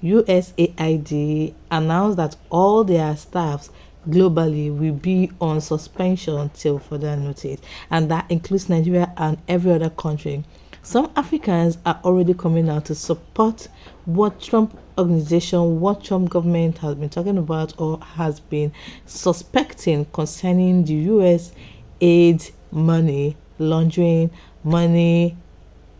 USAID announced that all their staffs globally will be on suspension till further notice, and that includes Nigeria and every other country. Some Africans are already coming out to support what Trump organization, what Trump government has been talking about or has been suspecting concerning the US aid money laundering, money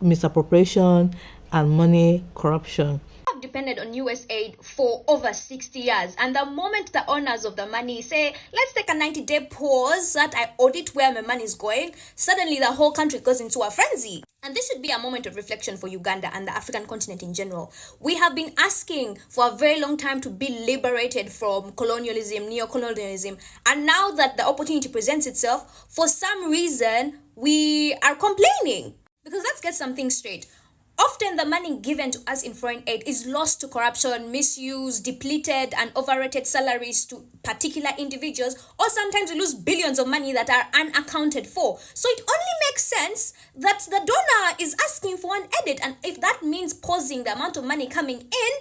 misappropriation, and money corruption. Have depended on USAID for over 60 years, and the moment the owners of the money say, let's take a 90-day pause that I audit where my money is going, suddenly the whole country goes into a frenzy. And this should be a moment of reflection for Uganda and the African continent in general. We have been asking for a very long time to be liberated from colonialism, neo-colonialism, and now that the opportunity presents itself, for some reason we are complaining. Because let's get something straight. Often the money given to us in foreign aid is lost to corruption, misuse, depleted and overrated salaries to particular individuals, or sometimes we lose billions of money that are unaccounted for. So it only makes sense that the donor is asking for an edit, and if that means pausing the amount of money coming in,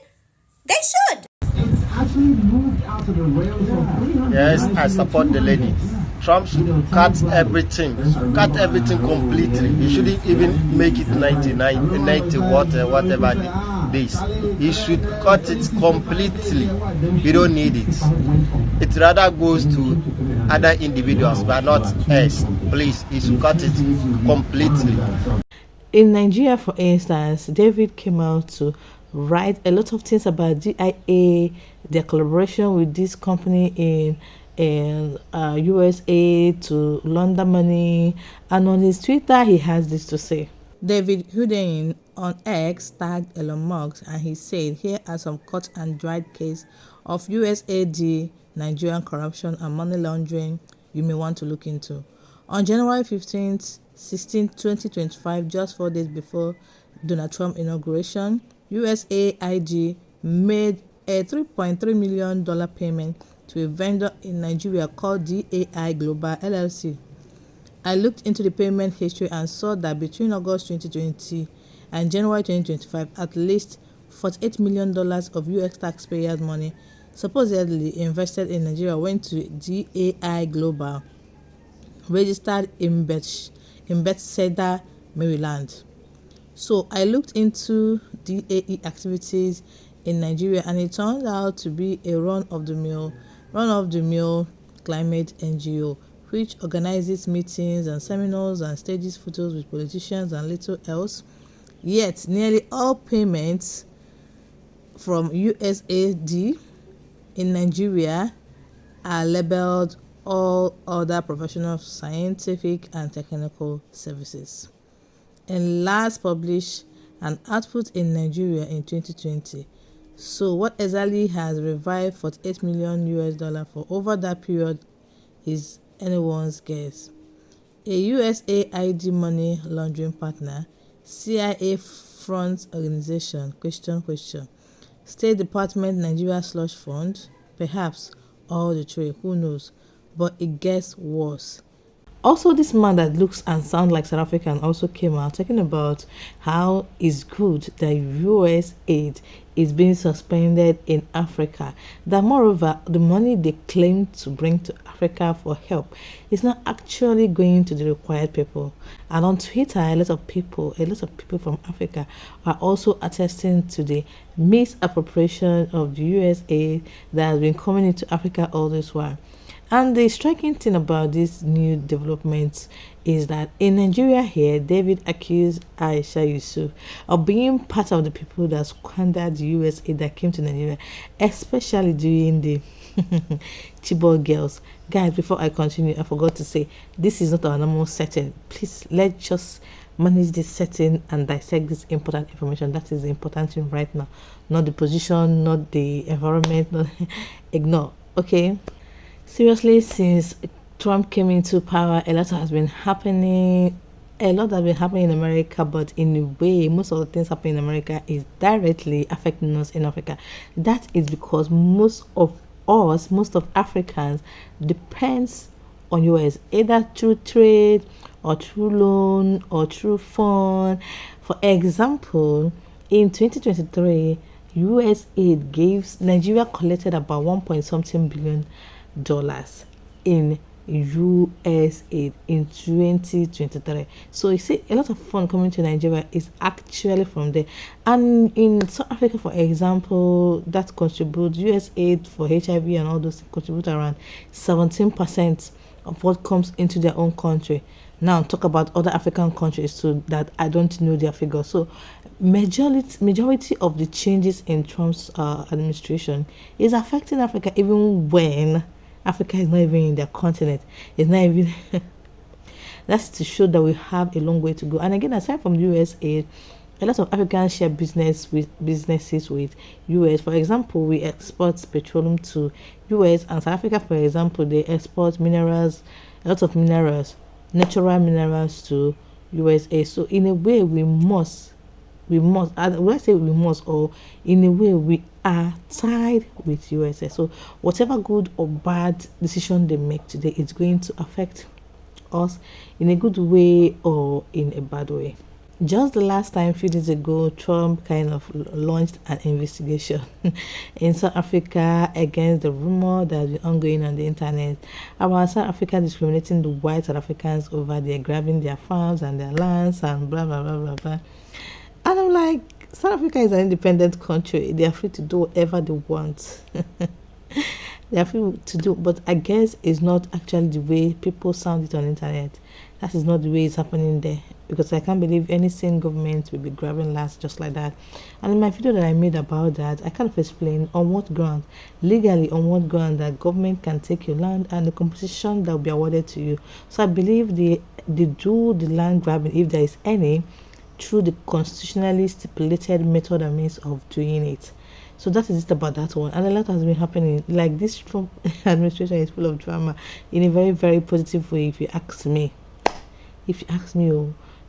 they should. It's actually moved out of the rails of Yes, I support the lady. Trump should cut everything completely. He shouldn't even make it 99, 90 whatever days. He should cut it completely. We don't need it. It rather goes to other individuals, but not us. Please, he should cut it completely. In Nigeria, for instance, David came out to write a lot of things about DIA, their collaboration with this company in USA to launder money, and on his Twitter he has this to say. David Hudein on X tagged Elon Musk and he said, here are some cut and dried cases of USAID, Nigerian corruption and money laundering you may want to look into. On January 15th, 2025, just 4 days before Donald Trump inauguration, USAID made a $3.3 million payment to a vendor in Nigeria called DAI Global LLC. I looked into the payment history and saw that between August 2020 and January 2025, at least $48 million of US taxpayers' money supposedly invested in Nigeria went to DAI Global, registered in Bethesda, Maryland. So I looked into DAE activities in Nigeria, and it turned out to be a run-of-the-mill climate NGO, which organizes meetings and seminars and stages photos with politicians and little else. Yet, nearly all payments from USAID in Nigeria are labeled all other professional, scientific and technical services. And last published an output in Nigeria in 2020. So what exactly has revived $48 million for over that period is anyone's guess. A USAID money laundering partner, CIA front organization, question, State Department Nigeria slush fund, perhaps all the three, who knows, but it gets worse. Also, this man that looks and sounds like South African also came out talking about how it's good that US aid is being suspended in Africa. That moreover, the money they claim to bring to Africa for help is not actually going to the required people. And on Twitter, a lot of people from Africa are also attesting to the misappropriation of the US aid that has been coming into Africa all this while. And the striking thing about these new developments is that in Nigeria here, David accused Aisha Yusuf of being part of the people that squandered the US aid that came to Nigeria, especially during the Chibok girls. Guys, before I continue, I forgot to say, this is not our normal setting. Please, let's just manage this setting and dissect this important information. That is the important thing right now. Not the position, not the environment, not ignore, okay? Seriously, since Trump came into power, a lot has been happening in America, but in a way, most of the things happening in America is directly affecting us in Africa. That is because most of Africans depends on US, either through trade or through loan or through fund. For example, in 2023, USAID gives Nigeria collected about 1 point something billion dollars in USAID in 2023. So you see, a lot of fund coming to Nigeria is actually from there. And in South Africa, for example, that contributes USAID for HIV and all those contribute around 17% of what comes into their own country. Now talk about other African countries too that I don't know their figures. So majority of the changes in Trump's administration is affecting Africa, even when Africa is not even in their continent. It's not even that's to show that we have a long way to go. And again, aside from the USA, a lot of Africans share businesses with US. For example, we export petroleum to US, and South Africa, for example, they export minerals, a lot of minerals, natural minerals to USA. So in a way, we must, when I say we must, or in a way, we are tied with USA. So whatever good or bad decision they make today is going to affect us in a good way or in a bad way. Just the last time, a few days ago, Trump kind of launched an investigation in South Africa against the rumor that has been ongoing on the internet about South Africa discriminating the white South Africans over their grabbing their farms and their lands and blah blah blah blah blah. And I'm like, South Africa is an independent country. They are free to do whatever they want. They are free to do, but I guess it's not actually the way people sound it on the internet. That is not the way it's happening there. Because I can't believe any sane government will be grabbing lands just like that. And in my video that I made about that, I kind of explain on what ground, legally on what ground that government can take your land and the compensation that will be awarded to you. So I believe they do the land grabbing, if there is any, through the constitutionally stipulated method and means of doing it. So that is it about that one. And a lot has been happening. Like, this Trump administration is full of drama in a very, very positive way, if you ask me.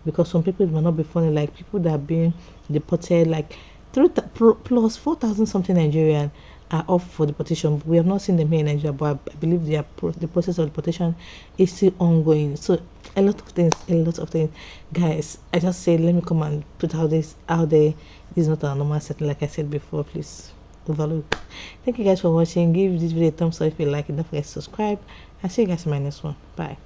Because some people, it might not be funny, like people that are being deported, like plus 4,000 something Nigerian are off for deportation. We have not seen them here in Nigeria, but I believe the process of deportation is still ongoing. So a lot of things, guys. I just say, let me come and put out this out there. This is not a normal setting, like I said before. Please overlook. Thank you guys for watching. Give this video a thumbs up if you like it. Don't forget to subscribe. I'll see you guys in my next one. Bye.